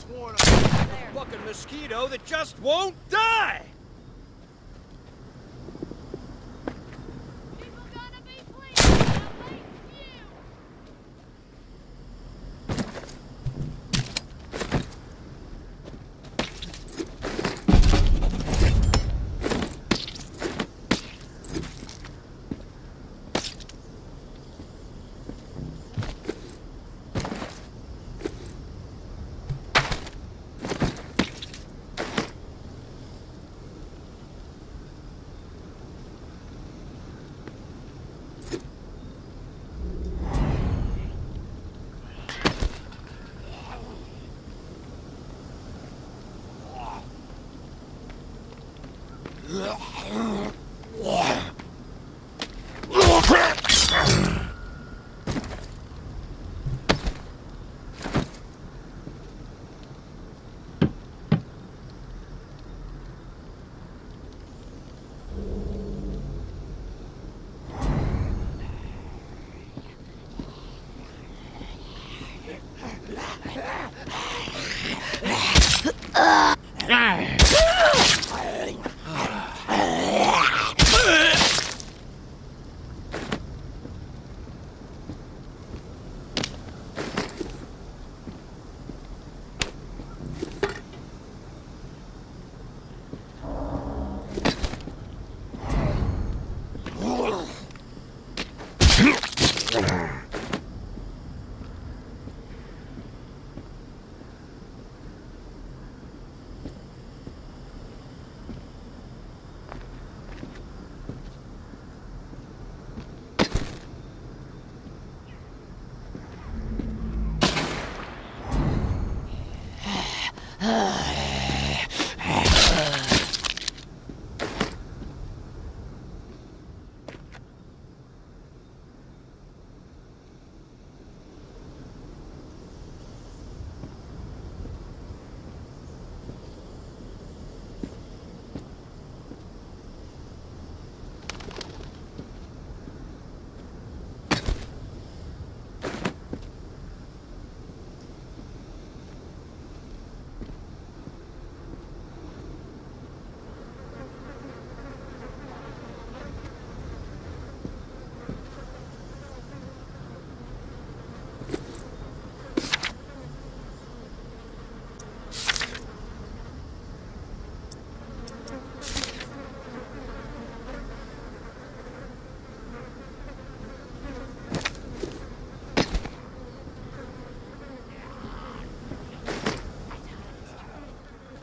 sworn a fucking mosquito that just won't die! People gonna be pleased. I'll wait for you.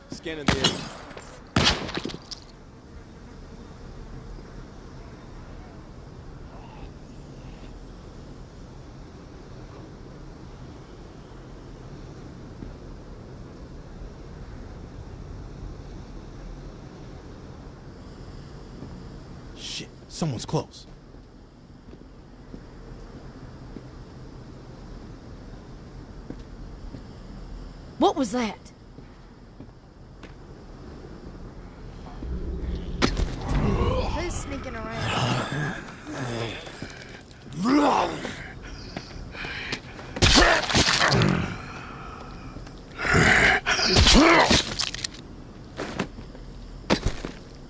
Scanning the area. Shit, someone's close. What was that? Who's sneaking around?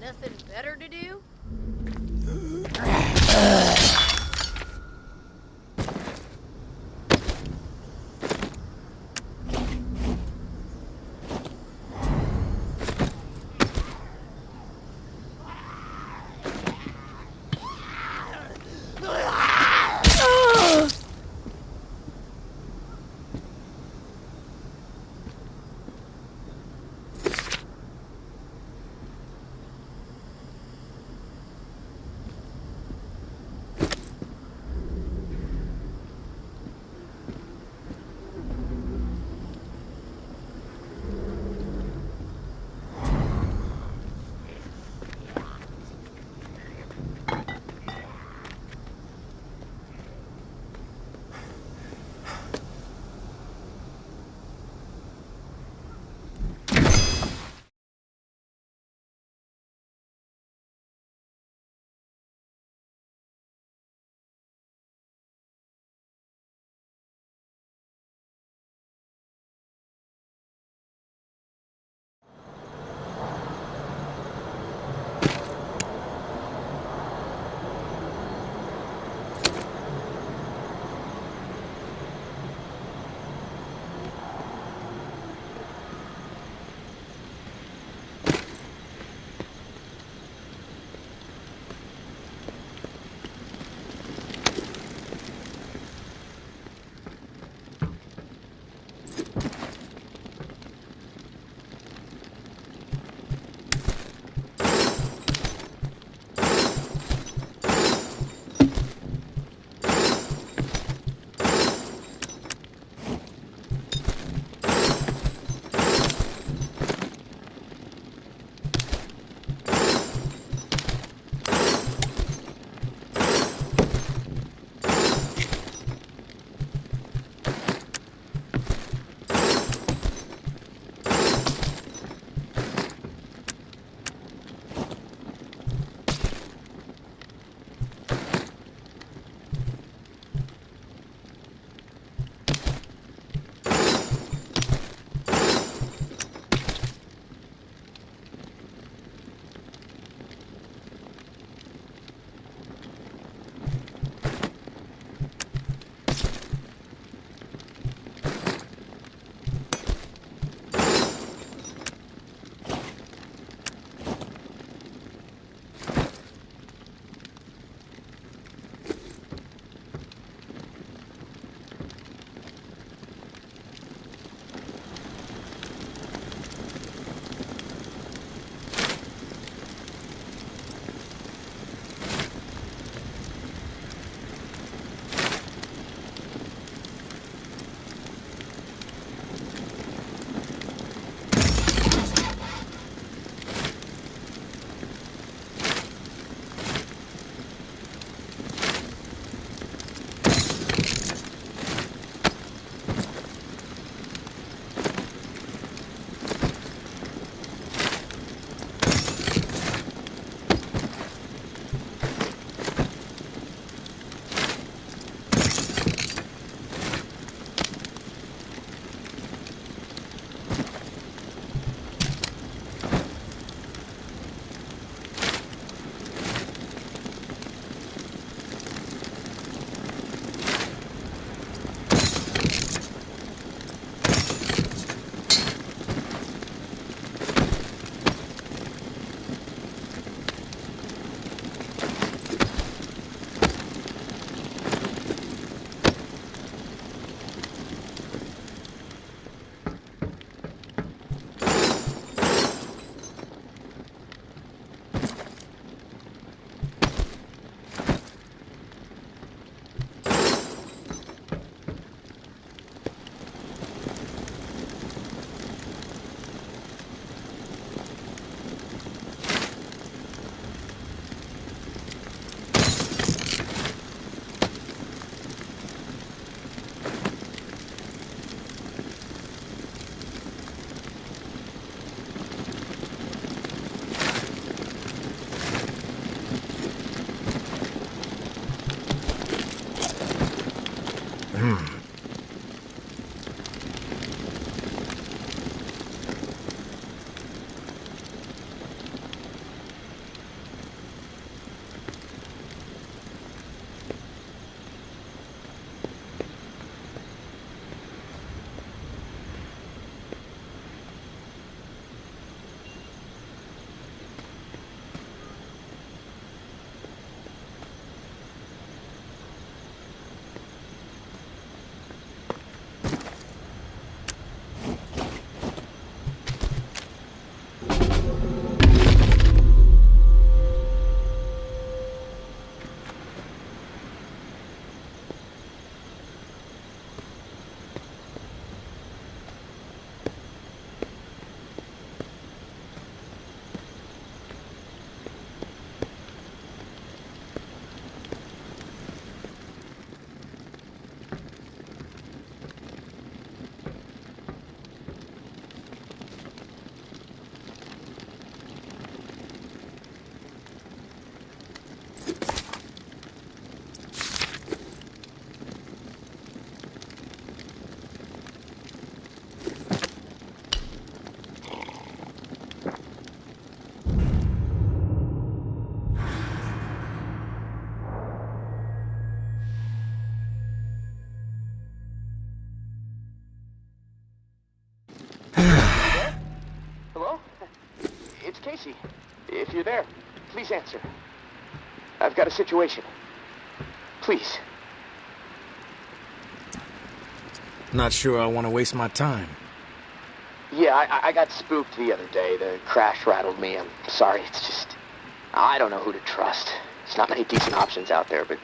Nothing better to do? Hello? It's Casey. If you're there, please answer. I've got a situation. Please. Not sure I want to waste my time. Yeah, I got spooked the other day. The crash rattled me. I'm sorry. It's just... I don't know who to trust. There's not many decent options out there, but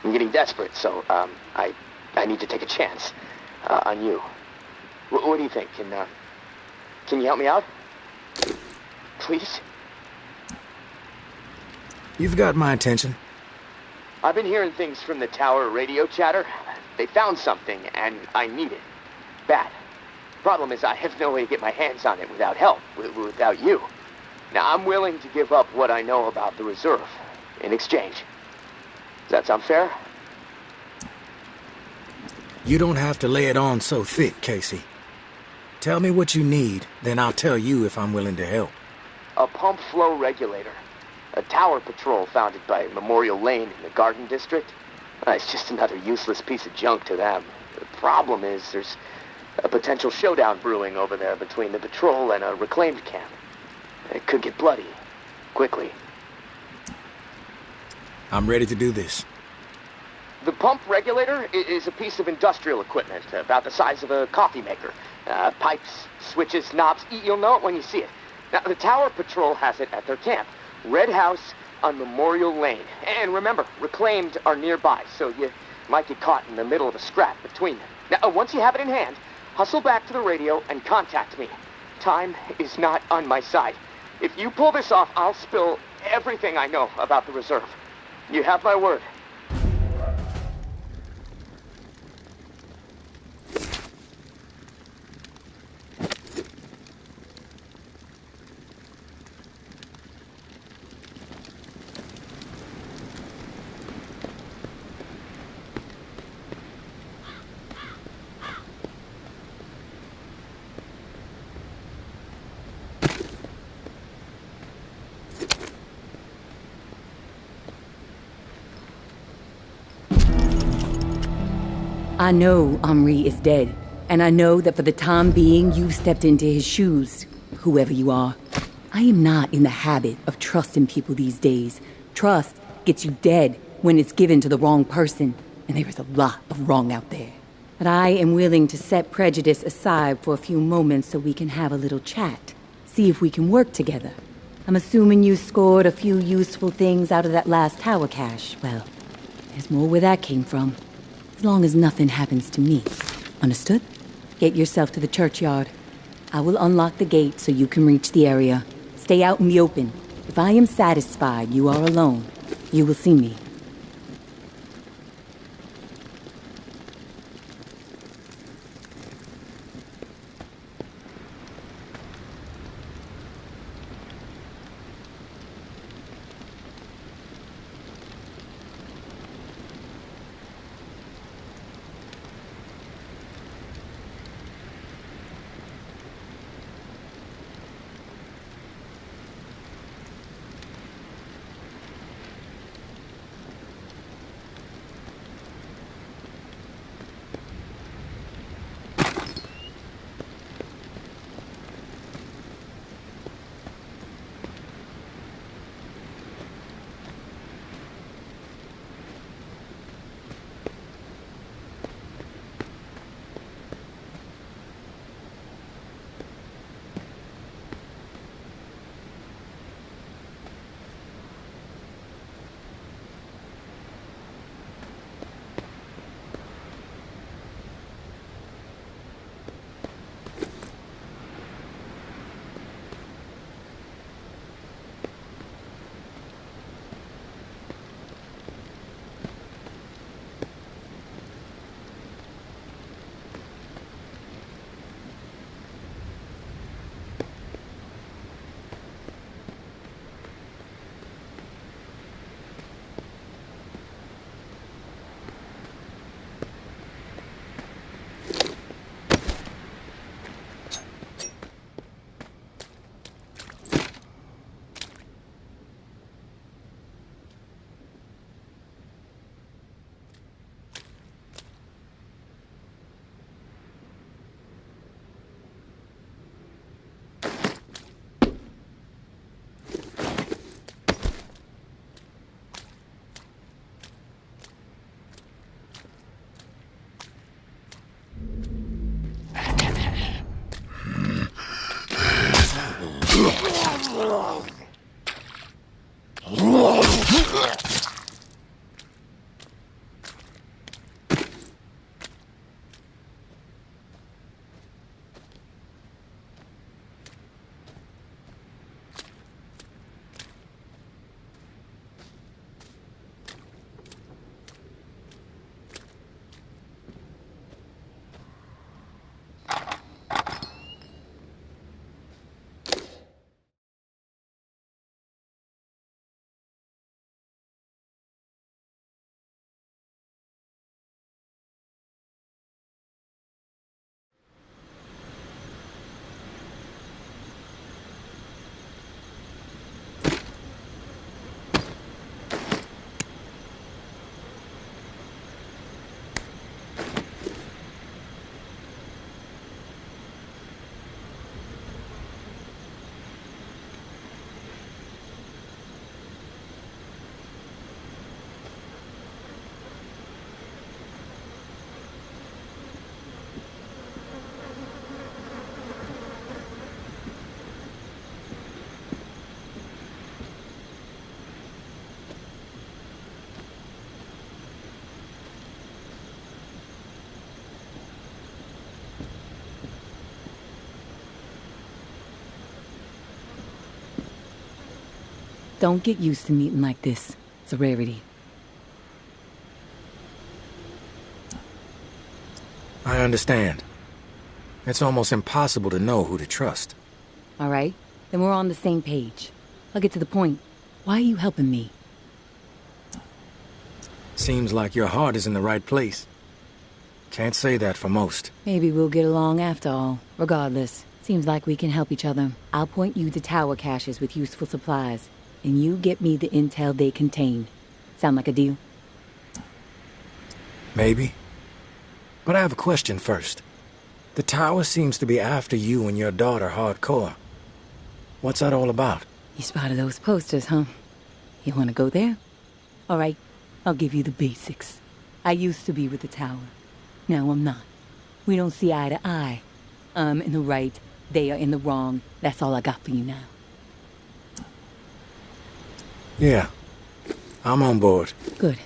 I'm getting desperate, so, I need to take a chance, on you. What do you think? Can you help me out? Please? You've got my attention. I've been hearing things from the tower radio chatter. They found something, and I need it. Bad. Problem is, I have no way to get my hands on it without help, without you. Now, I'm willing to give up what I know about the reserve in exchange. Does that sound fair? You don't have to lay it on so thick, Casey. Tell me what you need, then I'll tell you if I'm willing to help. A pump flow regulator. A tower patrol founded by Memorial Lane in the Garden District. It's just another useless piece of junk to them. The problem is there's a potential showdown brewing over there between the patrol and a reclaimed camp. It could get bloody. Quickly. I'm ready to do this. The pump regulator is a piece of industrial equipment about the size of a coffee maker. Pipes, switches, knobs. You'll know it when you see it. Now, the Tower Patrol has it at their camp. Red House on Memorial Lane. And remember, reclaimed are nearby, so you might get caught in the middle of a scrap between them. Now, once you have it in hand, hustle back to the radio and contact me. Time is not on my side. If you pull this off, I'll spill everything I know about the reserve. You have my word. I know Henri is dead, and I know that for the time being you've stepped into his shoes, whoever you are. I am not in the habit of trusting people these days. Trust gets you dead when it's given to the wrong person, and there is a lot of wrong out there. But I am willing to set prejudice aside for a few moments so we can have a little chat, see if we can work together. I'm assuming you scored a few useful things out of that last tower cache. Well, there's more where that came from. As long as nothing happens to me. Understood? Get yourself to the churchyard. I will unlock the gate so you can reach the area. Stay out in the open. If I am satisfied you are alone, you will see me. Don't get used to meeting like this. It's a rarity. I understand. It's almost impossible to know who to trust. All right? Then we're on the same page. I'll get to the point. Why are you helping me? Seems like your heart is in the right place. Can't say that for most. Maybe we'll get along after all. Regardless, seems like we can help each other. I'll point you to tower caches with useful supplies, and you get me the intel they contain. Sound like a deal? Maybe. But I have a question first. The tower seems to be after you and your daughter hardcore. What's that all about? You spotted those posters, huh? You want to go there? All right, I'll give you the basics. I used to be with the tower. Now I'm not. We don't see eye to eye. I'm in the right, they are in the wrong. That's all I got for you now. Yeah. I'm on board. Good.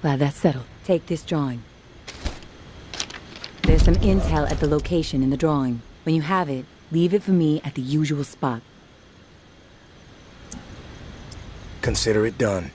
Glad that's settled. Take this drawing. There's some intel at the location in the drawing. When you have it, leave it for me at the usual spot. Consider it done.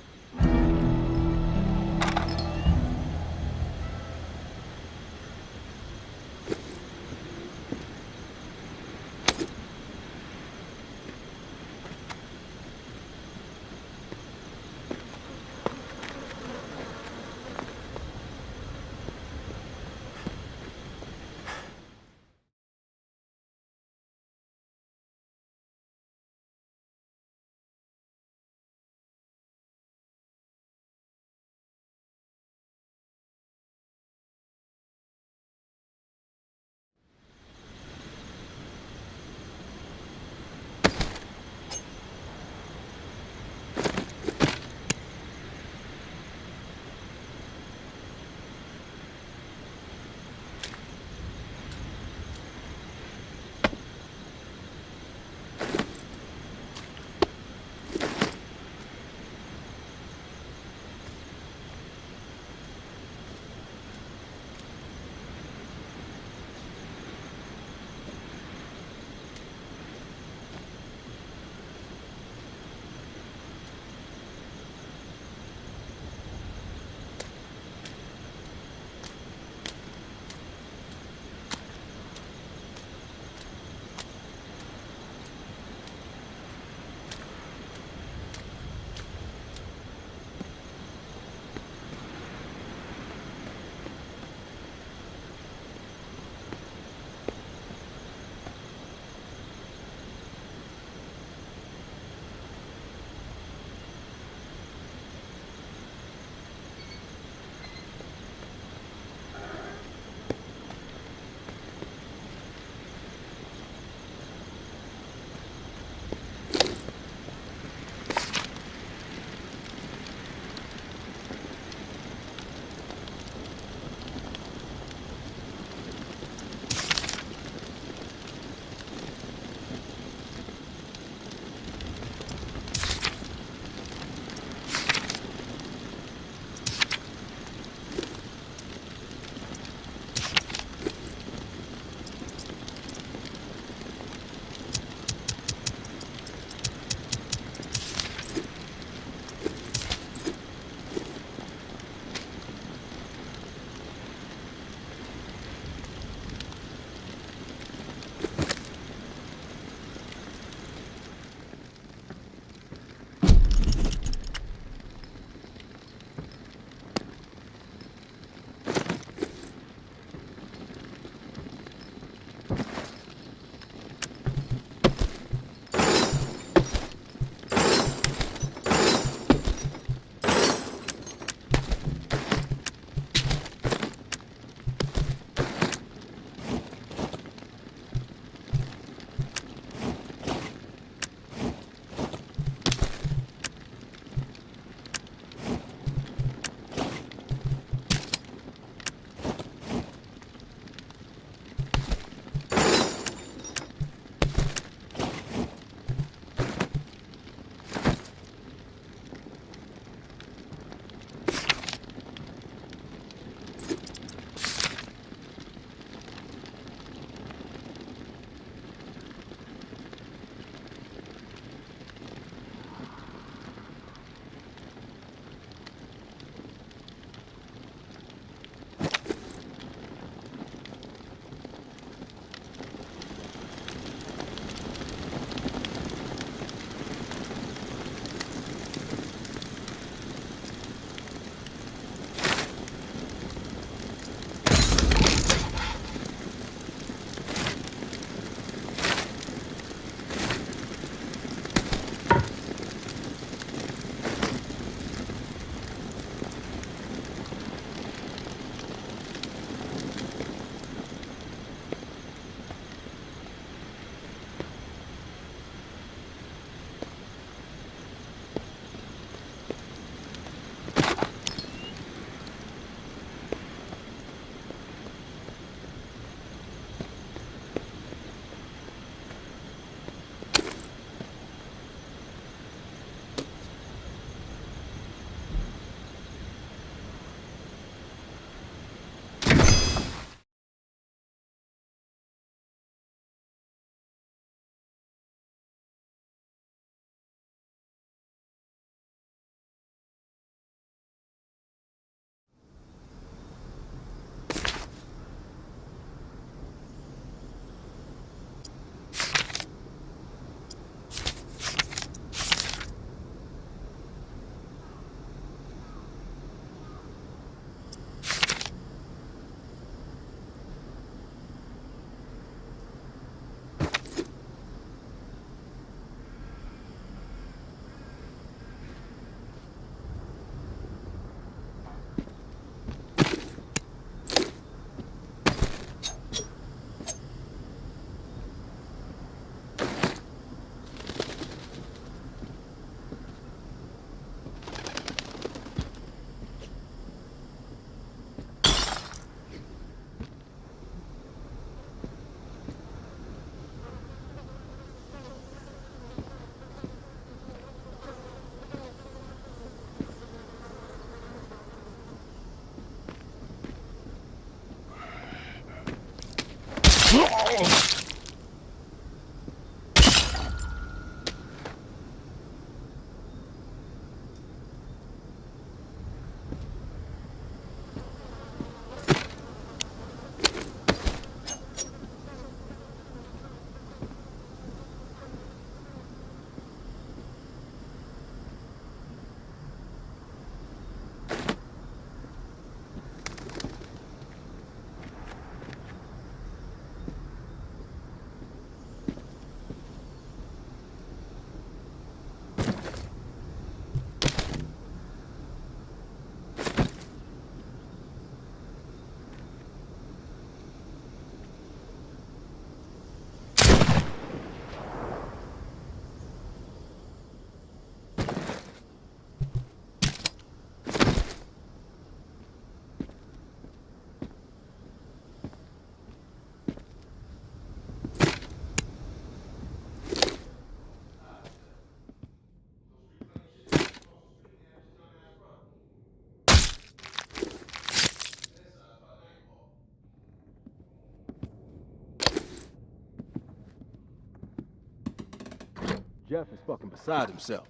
Jeff is fucking beside himself.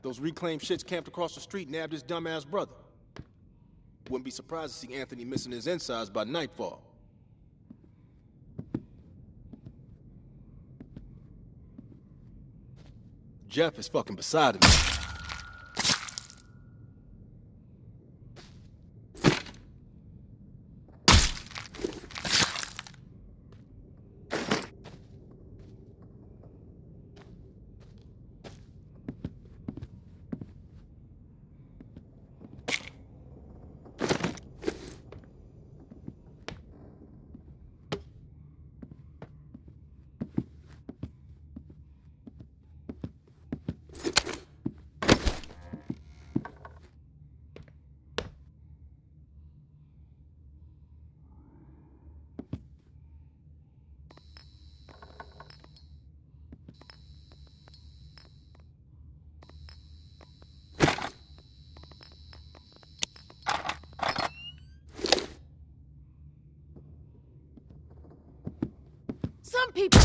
Those reclaimed shits camped across the street nabbed his dumbass brother. Wouldn't be surprised to see Anthony missing his insides by nightfall. Jeff is fucking beside himself. Some people.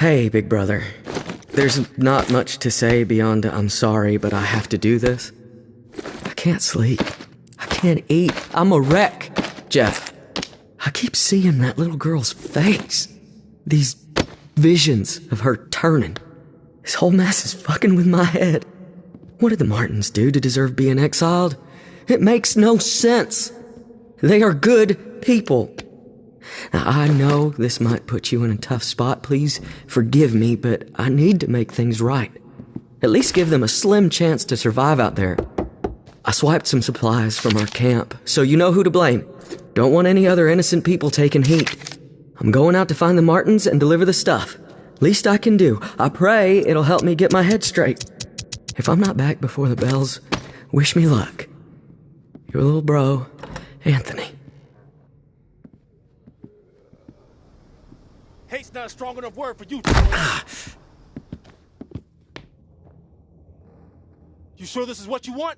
Hey, big brother. There's not much to say beyond I'm sorry, but I have to do this. I can't sleep. I can't eat. I'm a wreck. Jeff, I keep seeing that little girl's face. These visions of her turning. This whole mess is fucking with my head. What did the Martins do to deserve being exiled? It makes no sense. They are good people. Now, I know this might put you in a tough spot. Please forgive me, but I need to make things right. At least give them a slim chance to survive out there. I swiped some supplies from our camp, so you know who to blame. Don't want any other innocent people taking heat. I'm going out to find the Martins and deliver the stuff. Least I can do. I pray it'll help me get my head straight. If I'm not back before the bells, wish me luck. Your little bro, Anthony. Hate's not a strong enough word for you. You sure this is what you want?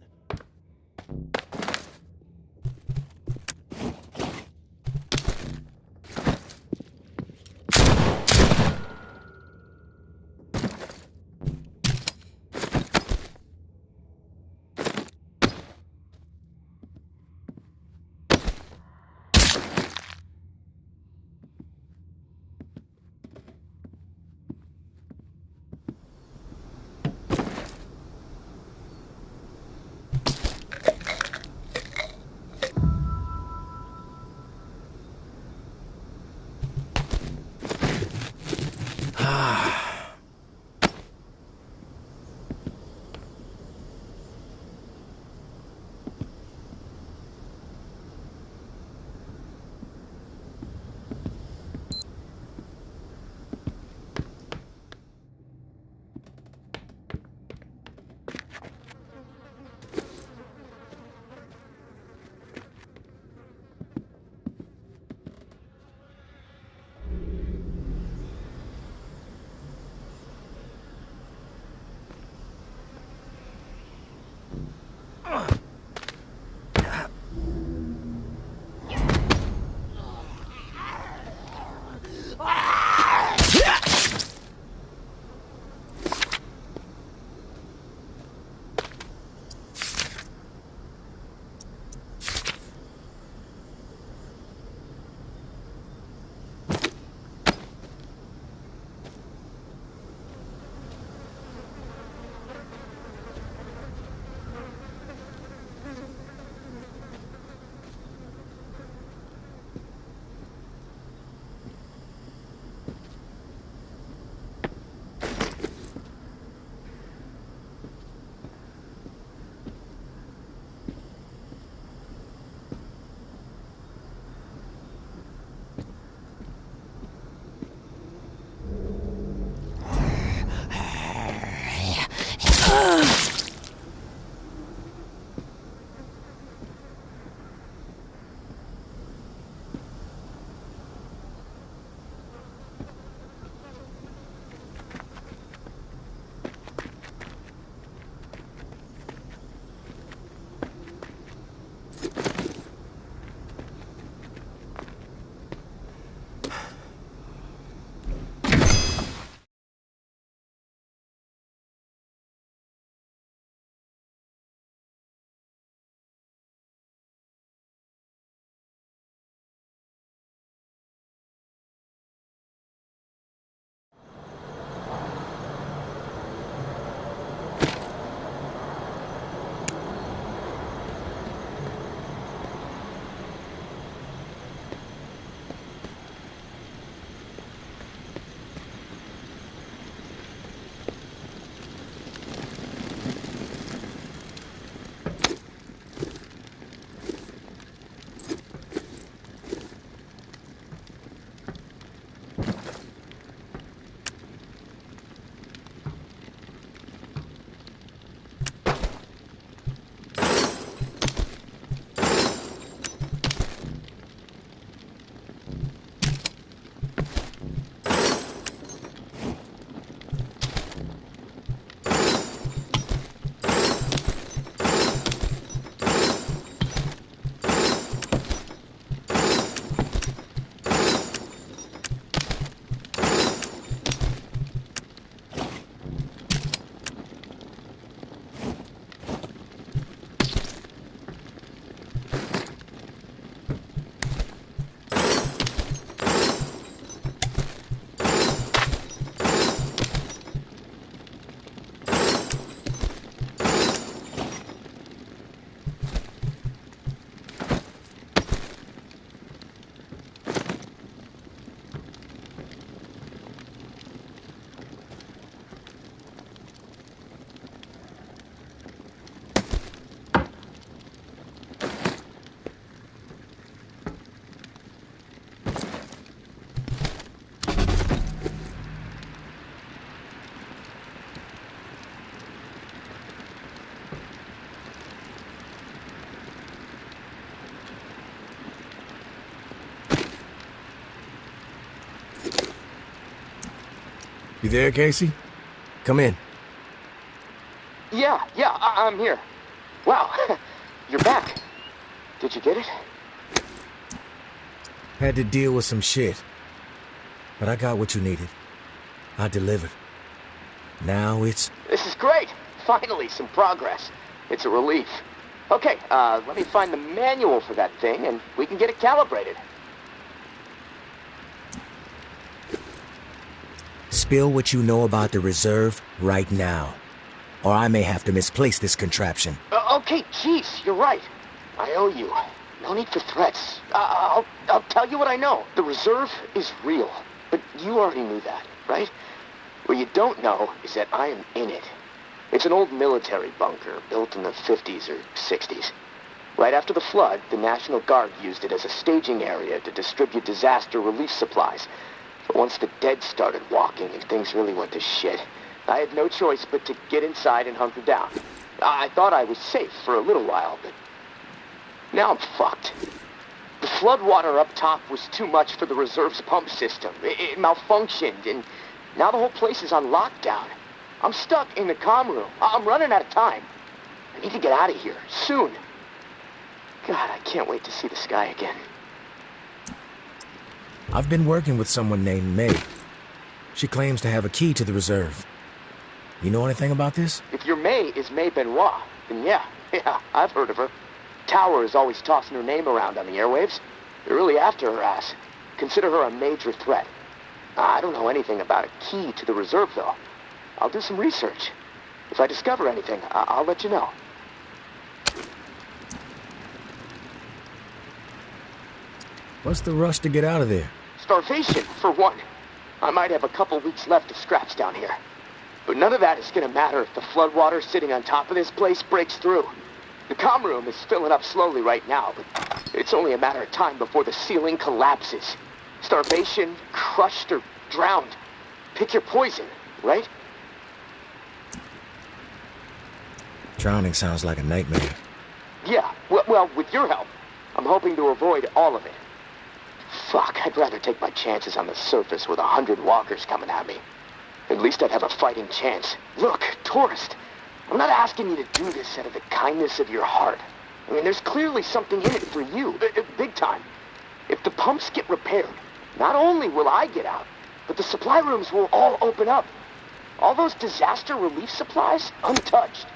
You there, Casey? Come in. Yeah, I'm here. Wow, you're back. Did you get it? Had to deal with some shit. But I got what you needed. I delivered. Now it's... This is great. Finally, some progress. It's a relief. Okay, let me find the manual for that thing, and we can get it calibrated. Spill what you know about the reserve right now. Or I may have to misplace this contraption. Okay, jeez, you're right. I owe you. No need for threats. I'll tell you what I know. The reserve is real. But you already knew that, right? What you don't know is that I am in it. It's an old military bunker built in the 50s or 60s. Right after the flood, the National Guard used it as a staging area to distribute disaster relief supplies. But once the dead started walking and things really went to shit, I had no choice but to get inside and hunker down. I thought I was safe for a little while, but now I'm fucked. The floodwater up top was too much for the reserve's pump system. It malfunctioned, and now the whole place is on lockdown. I'm stuck in the comm room. I'm running out of time. I need to get out of here, soon. God, I can't wait to see the sky again. I've been working with someone named May. She claims to have a key to the reserve. You know anything about this? If your May is May Benoit, then yeah, I've heard of her. Tower is always tossing her name around on the airwaves. They're really after her ass. Consider her a major threat. I don't know anything about a key to the reserve, though. I'll do some research. If I discover anything, I'll let you know. What's the rush to get out of there? Starvation, for one. I might have a couple weeks left of scraps down here. But none of that is gonna matter if the floodwater sitting on top of this place breaks through. The comm room is filling up slowly right now, but it's only a matter of time before the ceiling collapses. Starvation, crushed, or drowned. Pick your poison, right? Drowning sounds like a nightmare. Yeah, well, with your help, I'm hoping to avoid all of it. Fuck, I'd rather take my chances on the surface with 100 walkers coming at me. At least I'd have a fighting chance. Look, tourist, I'm not asking you to do this out of the kindness of your heart. I mean, there's clearly something in it for you, big time. If the pumps get repaired, not only will I get out, but the supply rooms will all open up. All those disaster relief supplies, untouched.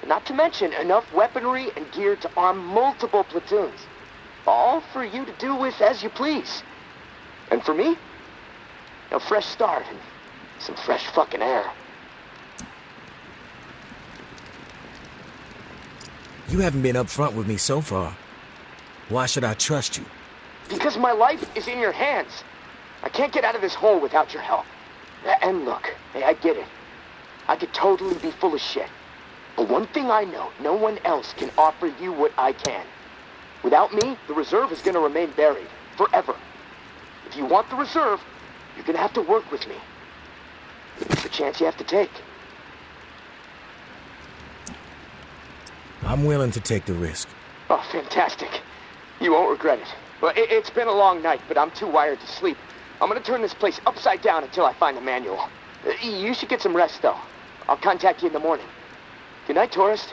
Not to mention enough weaponry and gear to arm multiple platoons. All for you to do with as you please. And for me, a fresh start and some fresh fucking air. You haven't been upfront with me so far. Why should I trust you? Because my life is in your hands. I can't get out of this hole without your help. And look, hey, I get it. I could totally be full of shit. But one thing I know, no one else can offer you what I can. Without me, the reserve is gonna remain buried. Forever. If you want the reserve, you're gonna have to work with me. It's a chance you have to take. I'm willing to take the risk. Oh, fantastic. You won't regret it. Well, it's been a long night, but I'm too wired to sleep. I'm gonna turn this place upside down until I find the manual. You should get some rest, though. I'll contact you in the morning. Good night, tourist.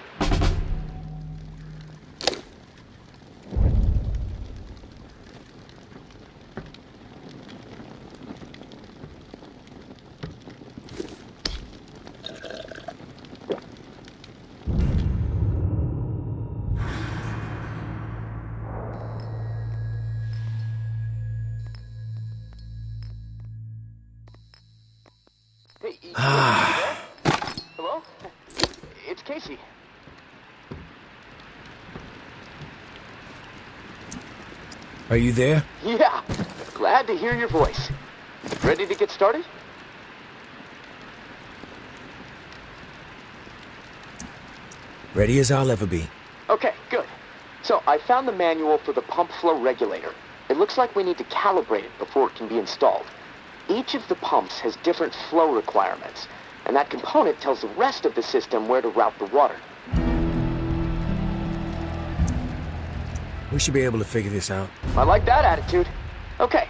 Hello? It's Casey. Are you there? Yeah, glad to hear your voice. Ready to get started? Ready as I'll ever be. Okay, good. So, I found the manual for the pump flow regulator. It looks like we need to calibrate it before it can be installed. Each of the pumps has different flow requirements, and that component tells the rest of the system where to route the water. We should be able to figure this out. I like that attitude. Okay,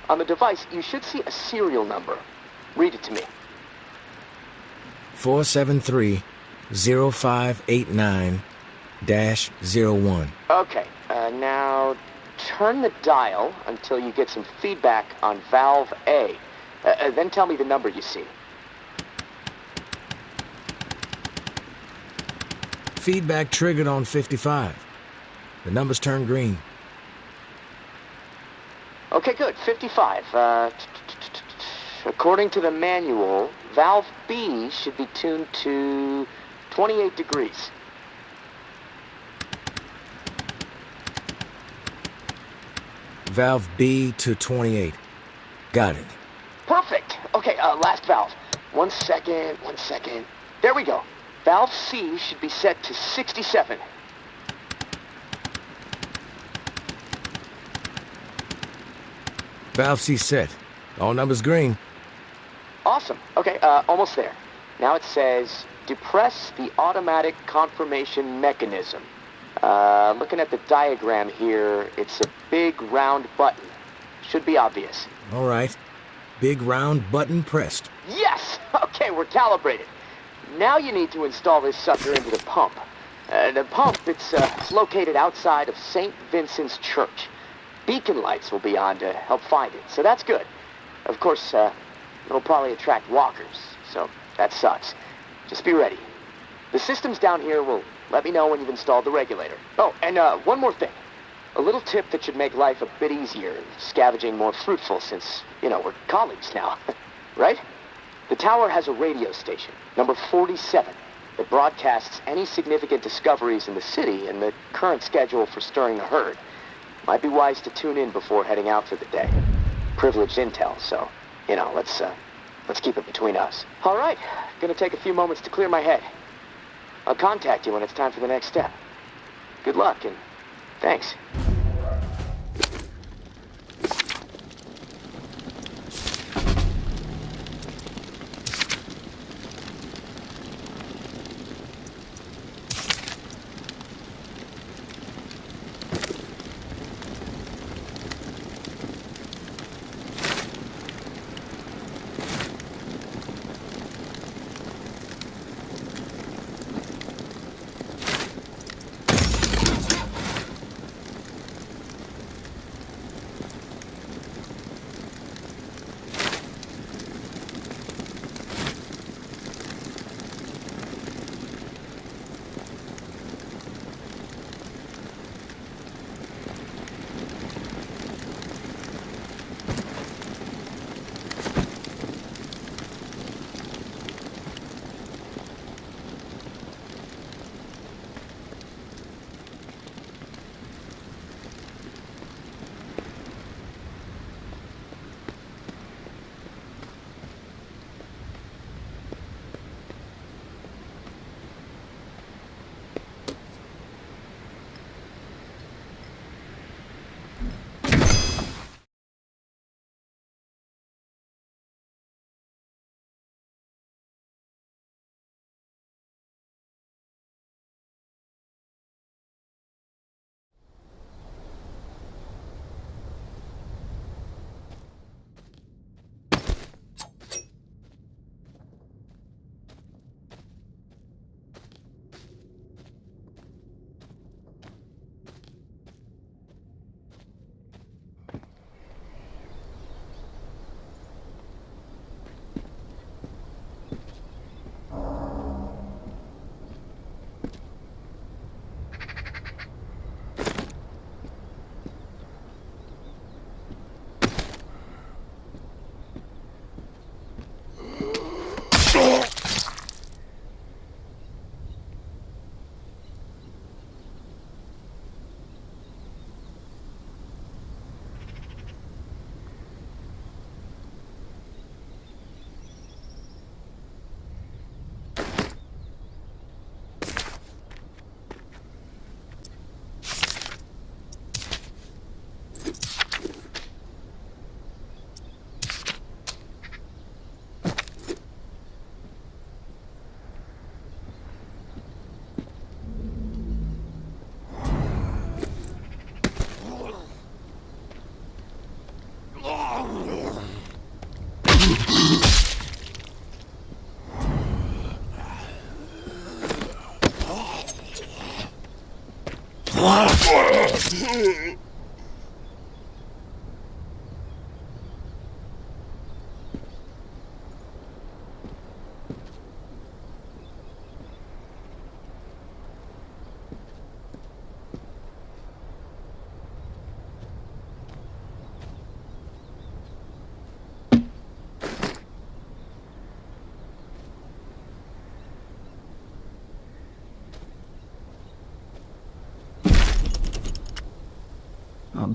on the device, you should see a serial number. Read it to me. 473-0589-01. Okay, now turn the dial until you get some feedback on valve A. Then tell me the number you see. Feedback triggered on 55. The numbers turned green. Okay, good. 55. According to the manual, valve B should be tuned to 28 degrees. Valve B to 28. Got it. Perfect. Okay, last valve. One second. There we go. Valve C should be set to 67. Valve C set. All numbers green. Awesome. Okay, almost there. Now it says, depress the automatic confirmation mechanism. Looking at the diagram here, it's a big round button. Should be obvious. All right. Big round button pressed. Yes! Okay, we're calibrated. Now you need to install this sucker into the pump. The pump, it's located outside of St. Vincent's Church. Beacon lights will be on to help find it, so that's good. Of course, it'll probably attract walkers, so that sucks. Just be ready. The systems down here will let me know when you've installed the regulator. Oh, and one more thing. A little tip that should make life a bit easier, scavenging more fruitful since, we're colleagues now. Right? The tower has a radio station, number 47, that broadcasts any significant discoveries in the city and the current schedule for stirring the herd. Might be wise to tune in before heading out for the day. Privileged intel, so, let's keep it between us. All right, gonna take a few moments to clear my head. I'll contact you when it's time for the next step. Good luck, and thanks.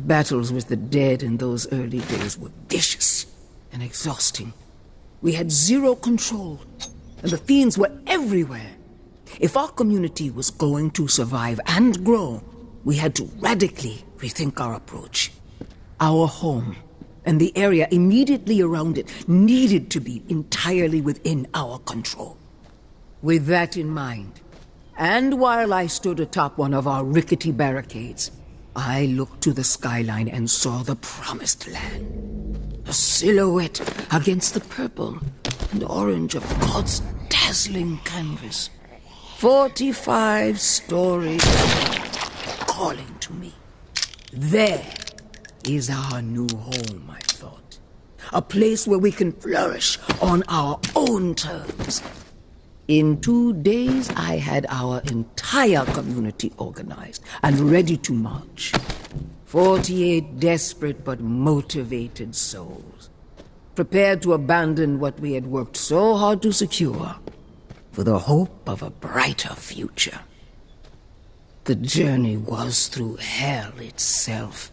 battles with the dead in those early days were vicious and exhausting. We had zero control, and the fiends were everywhere. If our community was going to survive and grow, we had to radically rethink our approach. Our home and the area immediately around it needed to be entirely within our control. With that in mind, and while I stood atop one of our rickety barricades, I looked to the skyline and saw the Promised Land. A silhouette against the purple and orange of God's dazzling canvas. 45 stories calling to me. There is our new home, I thought. A place where we can flourish on our own terms. In 2 days, I had our entire community organized and ready to march. 48 desperate but motivated souls, prepared to abandon what we had worked so hard to secure for the hope of a brighter future. The journey was through hell itself.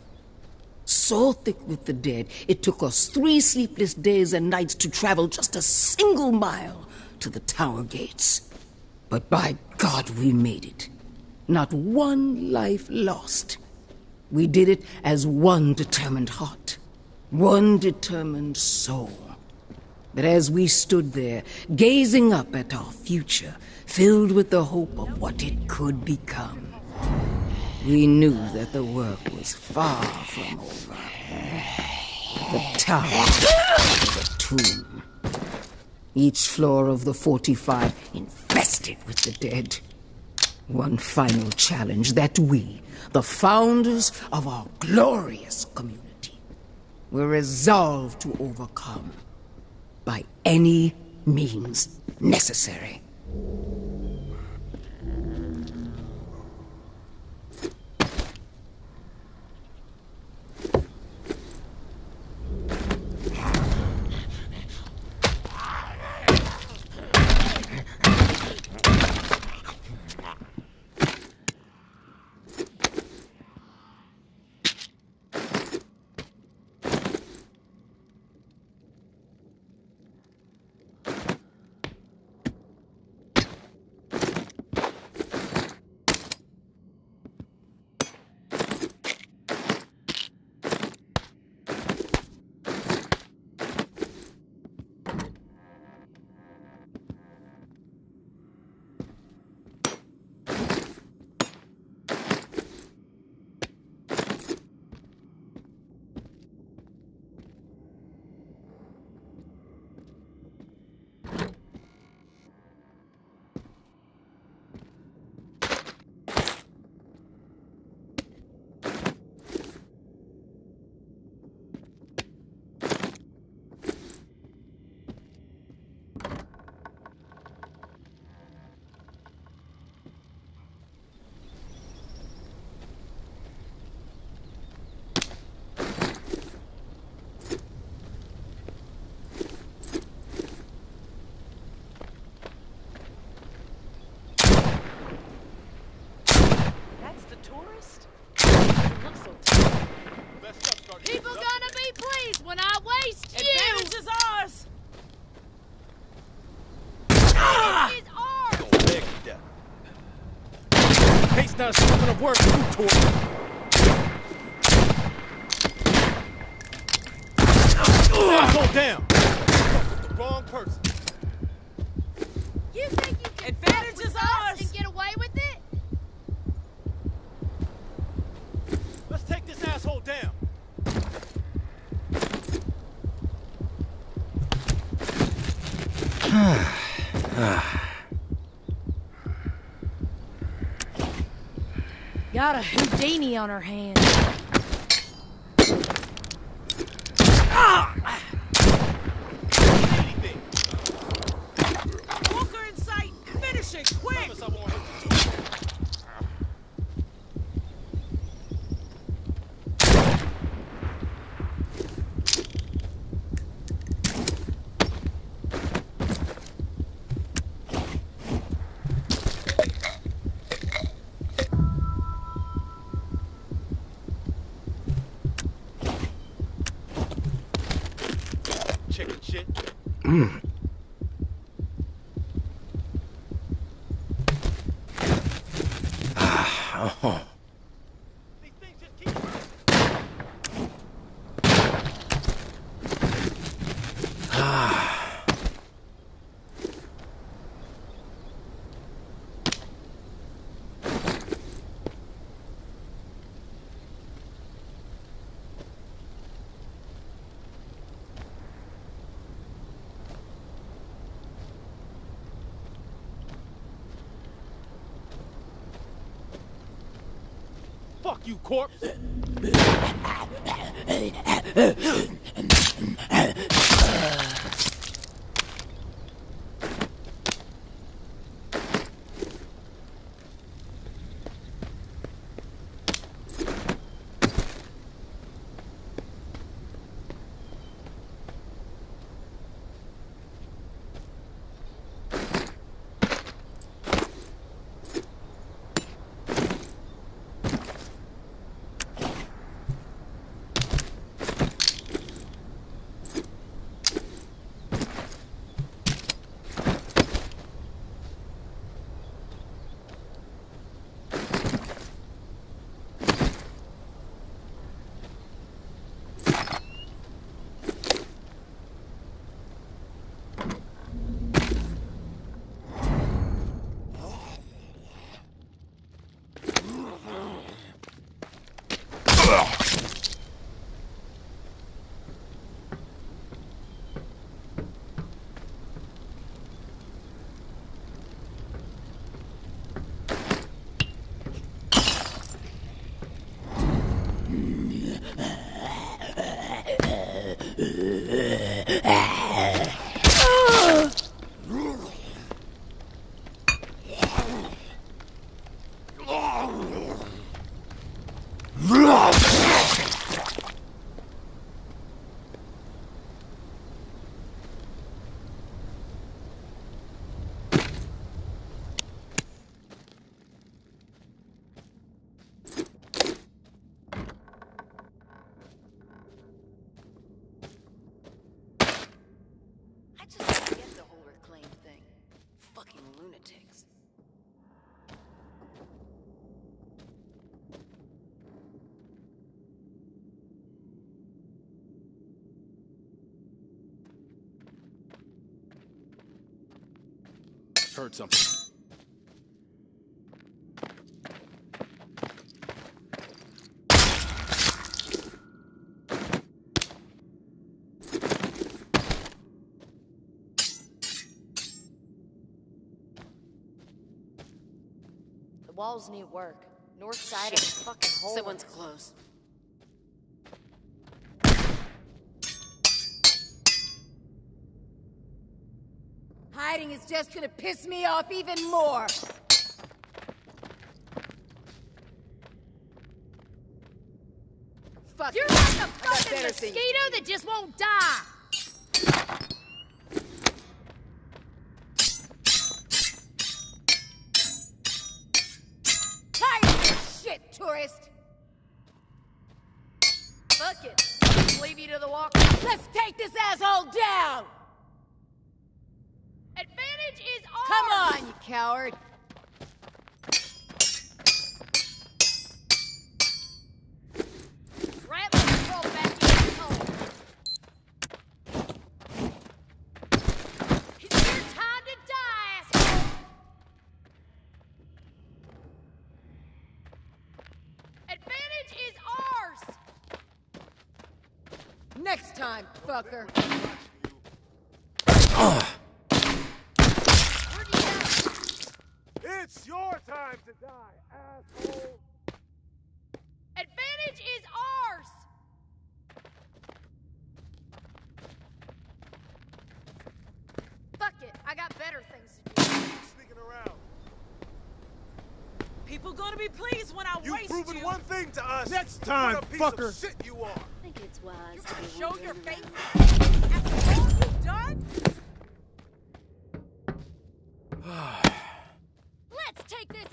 So thick with the dead, it took us 3 sleepless days and nights to travel just a single mile to the tower gates. But by God, we made it. Not one life lost. We did it as one determined heart, one determined soul. But as we stood there, gazing up at our future, filled with the hope of what it could become, we knew that the work was far from over. The tower was a tomb. Each floor of the 45 infested with the dead. One final challenge that we, the founders of our glorious community, were resolved to overcome by any means necessary. People gonna be pleased when I waste you! Advantage is ours! Advantage is ours! Pace not something of work, you tour. Go down! The wrong person. You think you can Advantage fuck with is us ours. and get away with it? Let's take this asshole down. Got a Houdini on her hands. Anything. Walker in sight! Finish it, quick! Promise I won't hurt you too. chicken shit. Oh. These things just keep Fuck you, corpse! I just don't get the whole reclaim thing. Fucking lunatics. Heard something. The walls need work. North side is fucking hole. Someone's close. Hiding is just gonna piss me off even more. Fuck You're it. like a I got fucking better things to mosquito that just won't die. Tired of this shit, tourist. Fuck it. Just leave you to the walk. Let's take this asshole down. Advantage is ours. Come on, you coward. Rattling control back in his hole. It's your time to die, asshole. Advantage is ours. Next time, fucker. Where'd you go? It's your time to die, asshole! Advantage is ours. Fuck it. I got better things to do. Sneaking around. People gonna be pleased when I waste You've proven you. one thing to us. Next time, what a piece fucker. of shit you are. I think it's wise to be Show your wandering face. around. After all you've done? Let's take this.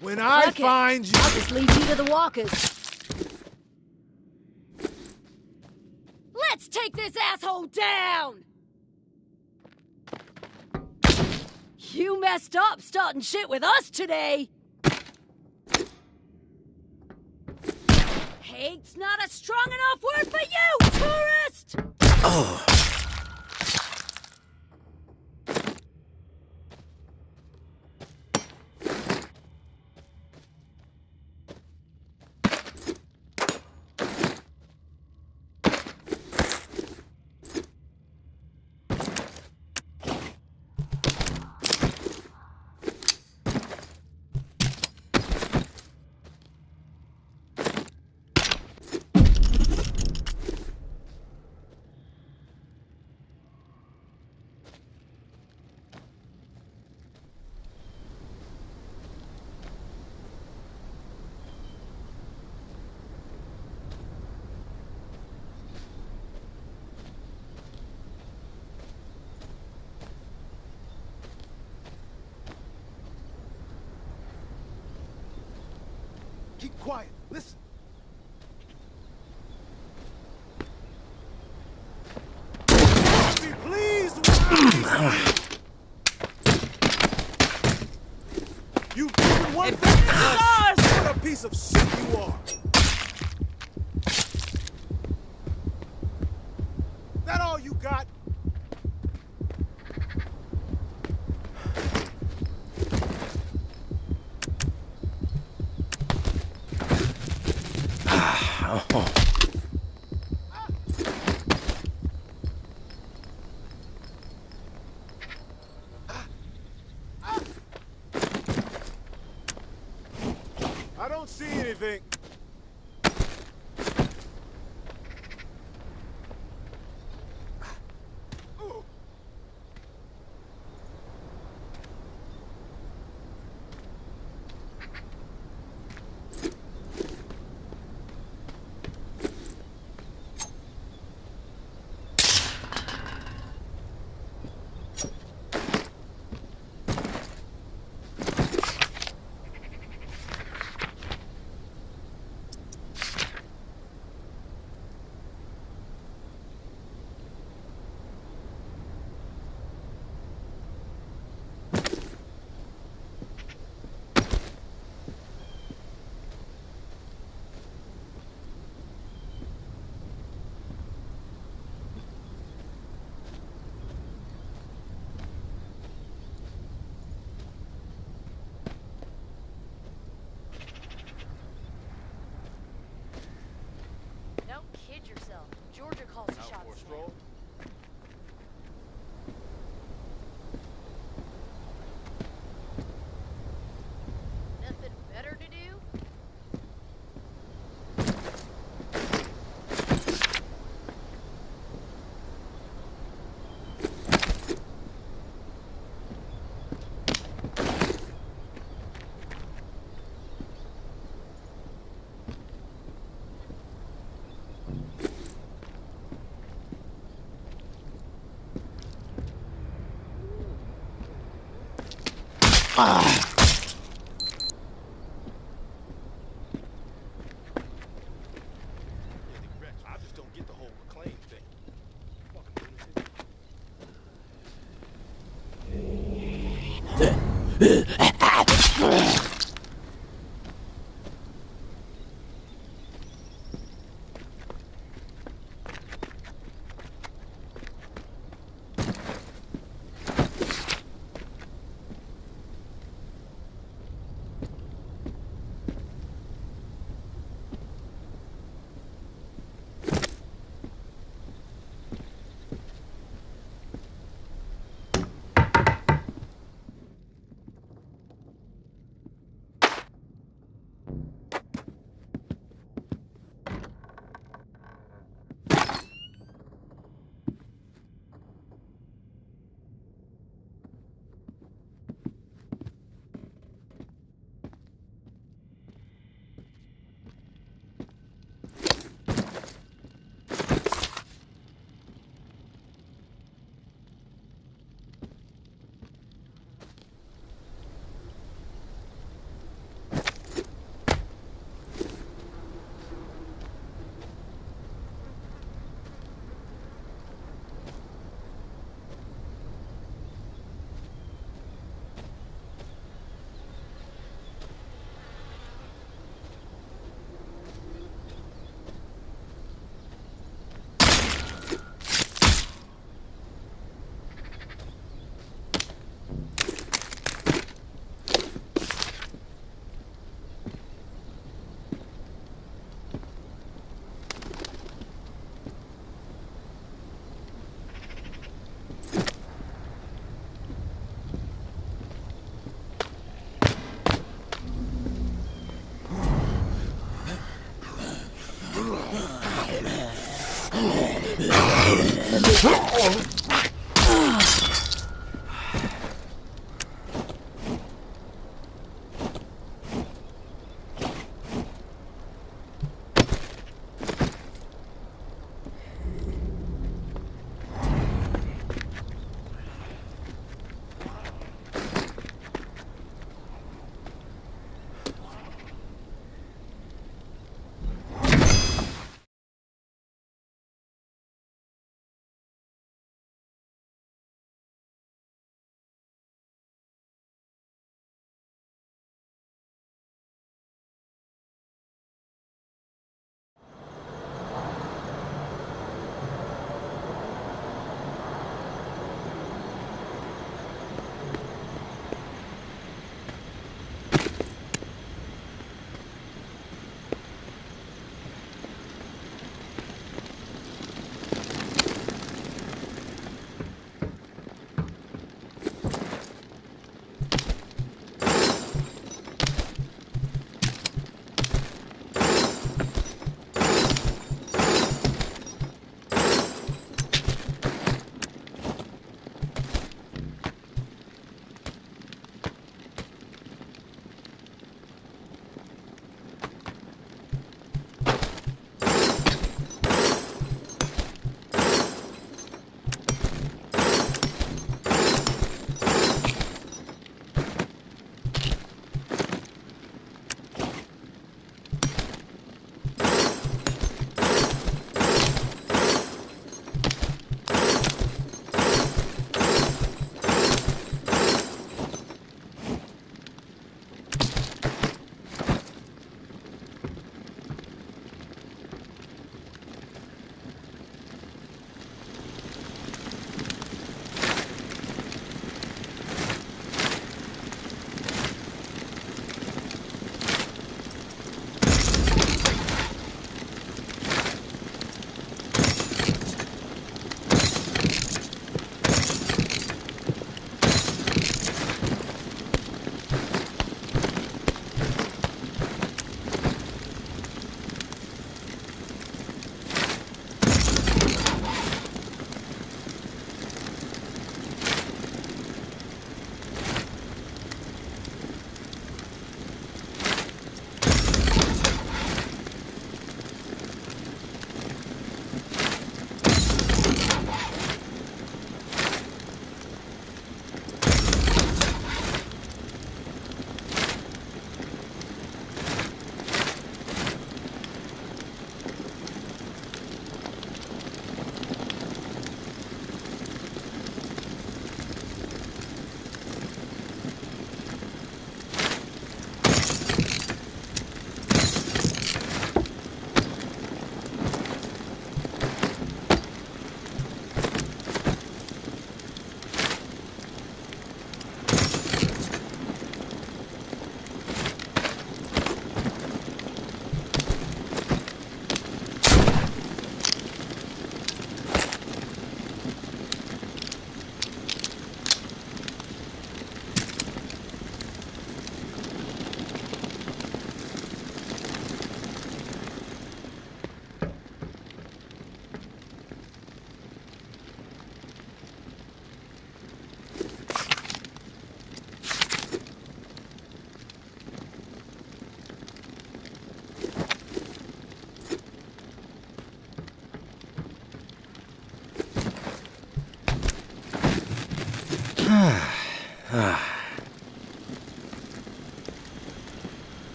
When I Fuck it. find you... I'll just leave you to the walkers. Let's take this asshole down! You messed up starting shit with us today! Hate's not a strong enough word for you, tourist! Oh. Keep quiet. Listen. Please. You've proven one thing. What a piece of shit you are. That all you got? Oh. I don't see anything. Don't kid yourself. Georgia calls the shots. Man. Nothing better to do? I just don't get the whole reclaim thing.